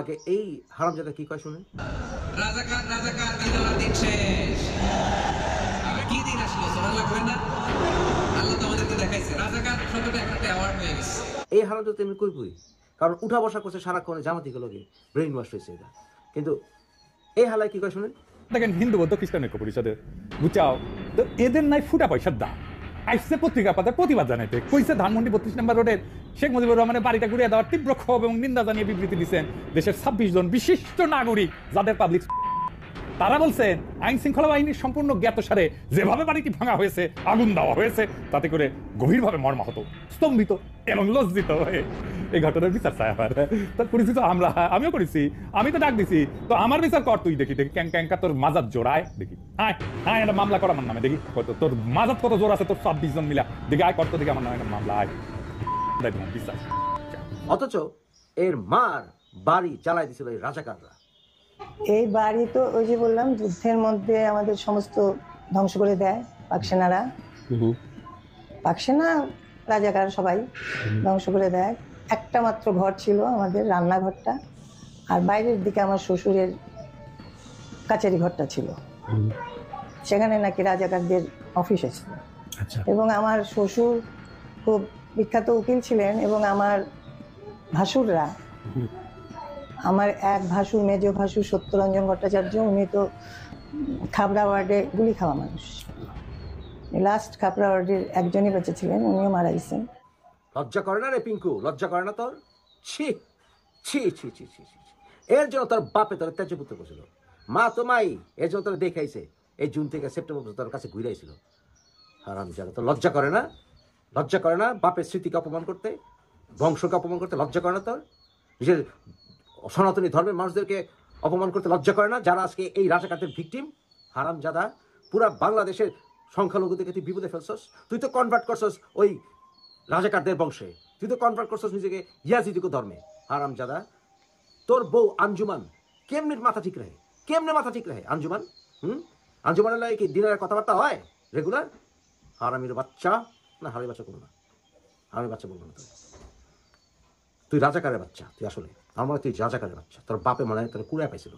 আগে এই হারামজাদা কি কয় শুনেন। রাজাকার রাজাকার দিনের দিন শেষ। কি দিন আসলো সুবহানাল্লাহ কইন না। আল্লাহ তো আমাদেরকে দেখাইছে রাজাকার শব্দটা একটা অ্যাওয়ার্ড হয়ে গেছে। এই হারামজাদা তেমনি কই কারণ উঠা বসা করছে সারাক্ষণ জামাতি গুলোকে ব্রেইন ওয়াশ হয়েছে এটা। কিন্তু এই হালায় কি কয় শুনেন। দেখেন হিন্দু বৌদ্ধ খ্রিস্টান ঐক্য পরিষদের বুঝাও তো এদের নাই ফুটা পয়সার দাম আইসে পত্রিকা পাতার প্রতিবাদ জানাইতে কইছে ধানমন্ডি 32 নম্বর রোডের শেখ মুজিবুর রহমানের বাড়িটা ঘুরিয়ে দেওয়ার তীব্র ক্ষোভ এবং নিন্দা জানিয়ে বিবৃতি দিচ্ছেন দেশের 26 জন বিশিষ্ট নাগরিক যাদের পাবলিক তারা বলছেন আইন শৃঙ্খলা বাহিনীর সম্পূর্ণ জ্ঞাতসারে যেভাবে বাড়িটি ভাঙা হয়েছে আগুন দেওয়া হয়েছে তাতে করে গভীরভাবে মর্মাহত স্তম্ভিত এবং লজ্জিত হয়ে এই ঘটনার বিচার চাই আমার তার পরিচিত আমিও করেছি আমি তো ডাক দিছি তো আমার বিচার কর তুই দেখি ক্যাঙ্কা তোর মাজাত জোড়ায় দেখি আয় আয় একটা মামলা কর আমার নামে দেখি তোর মাজাত কত জোর আছে তোর 26 জন মিলা দেখি আয় করতো দেখি আমার নামে একটা মামলা আয় বিচার। অথচ এর মার বাড়ি জ্বালাই দিছিল এই রাজাকাররা। এই বাড়ি তো ওই যে বললাম যুদ্ধের মধ্যে আমাদের সমস্ত ধ্বংস করে দেয় পাকসেনারা। পাকসেনা রাজাকার সবাই ধ্বংস করে দেয়। একটা মাত্র ঘর ছিল আমাদের রান্নাঘরটা, আর বাইরের দিকে আমার শ্বশুরের কাচারি ঘরটা ছিল, সেখানে নাকি রাজাকারদের অফিস ছিল। এবং আমার শ্বশুর খুব বিখ্যাত উকিল ছিলেন এবং আমার ভাসুররা, আমার এক ভাসুর মেজ ভাসুর সত্যরঞ্জন ভট্টাচার্য, উনি তো খাবড়া ওয়ার্ডে গুলি খাওয়া মানুষ, লাস্ট খাবড়া ওয়ার্ডের একজনই বেঁচে ছিলেন, উনিও মারা গেছেন। লজ্জা করে না রে পিঙ্কু, লজ্জা করে না তোর? ছি ছি ছি ছি ছি ছি। এর জন্য তোর বাপে তোর ত্যায্যপুত্র করছিল, মা তো মাই এর জন্য তোর দেখাইছে এই জুন থেকে সেপ্টেম্বর তোর কাছে ঘুরে আইছিল। হারাম জানা তোর লজ্জা করে না? লজ্জা করে না বাপের স্মৃতিকে অপমান করতে, বংশকে অপমান করতে লজ্জা করে না তোর? নিজের সনাতনী ধর্মের মানুষদেরকে অপমান করতে লজ্জা করে না যারা আজকে এই রাজাকারদের ভিকটিম? হারাম জাদা, পুরা বাংলাদেশের সংখ্যালঘুদেরকে তুই বিপদে ফেলছস। তুই তো কনভার্ট করছস ওই রাজাকারদের বংশে, তুই তো কনভার্ট করছস নিজেকে ইয়াজিদিকে ধর্মে। হারাম জাদা, তোর বউ আঞ্জুমান কেমনে মাথা ঠিক রাখে? কেমনে মাথা ঠিক রাখে আঞ্জুমান? আঞ্জুমানের লাগে কি দিনের কথাবার্তা হয় রেগুলার? হারামির বাচ্চা, না হারামি বাচ্চা করবো না, হারামি বাচ্চা বলবো না। তুই রাজাকারের বাচ্চা, তুই আসলে আমার তুই রাজাকারের বাচ্চা। তোর বাপে মনে হয় তোর কুড়ায় পাইছিল।